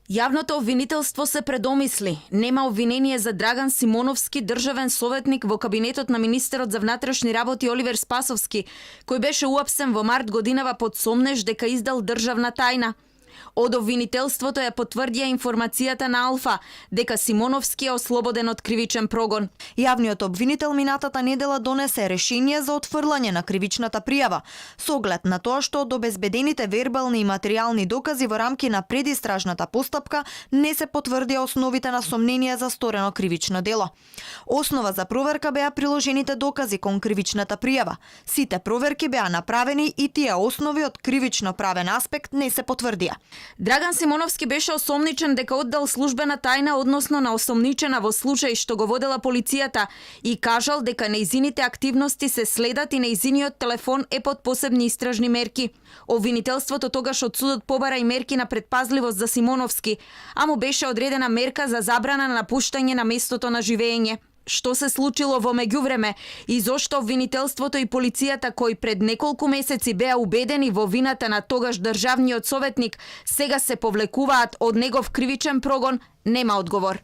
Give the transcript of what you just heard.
Јавното обвинителство се предомисли. Нема обвинение за Драган Симоновски, државен советник во кабинетот на министерот за внатрешни работи Оливер Спасовски, кој беше уапсен во март годинава под сомнеж дека издал државна тајна. Од обвинителството ја потврдија информацијата на Алфа дека Симоновски е ослободен од кривичен прогон. Јавниот обвинител минатата недела донесе решение за отфрлање на кривичната пријава, со оглед на тоа што од обезбедените вербални и материјални докази во рамки на предистражната постапка не се потврдија основите на сомнение за сторено кривично дело. Основа за проверка беа приложените докази кон кривичната пријава. Сите проверки беа направени и тие основи од кривично правен аспект не се потврдија. Драган Симоновски беше осомничен дека оддал службена тајна односно на осомничена во случај што го водела полицијата и кажал дека нејзините активности се следат и нејзиниот телефон е под посебни истражни мерки. Обвинителството тогаш од судот побара и мерки на предпазливост за Симоновски, а му беше одредена мерка за забрана на напуштање на местото на живење. Што се случило во меѓувреме и зошто обвинителството и полицијата кои пред неколку месеци беа убедени во вината на тогаш државниот советник, сега се повлекуваат од негов кривичен прогон, нема одговор.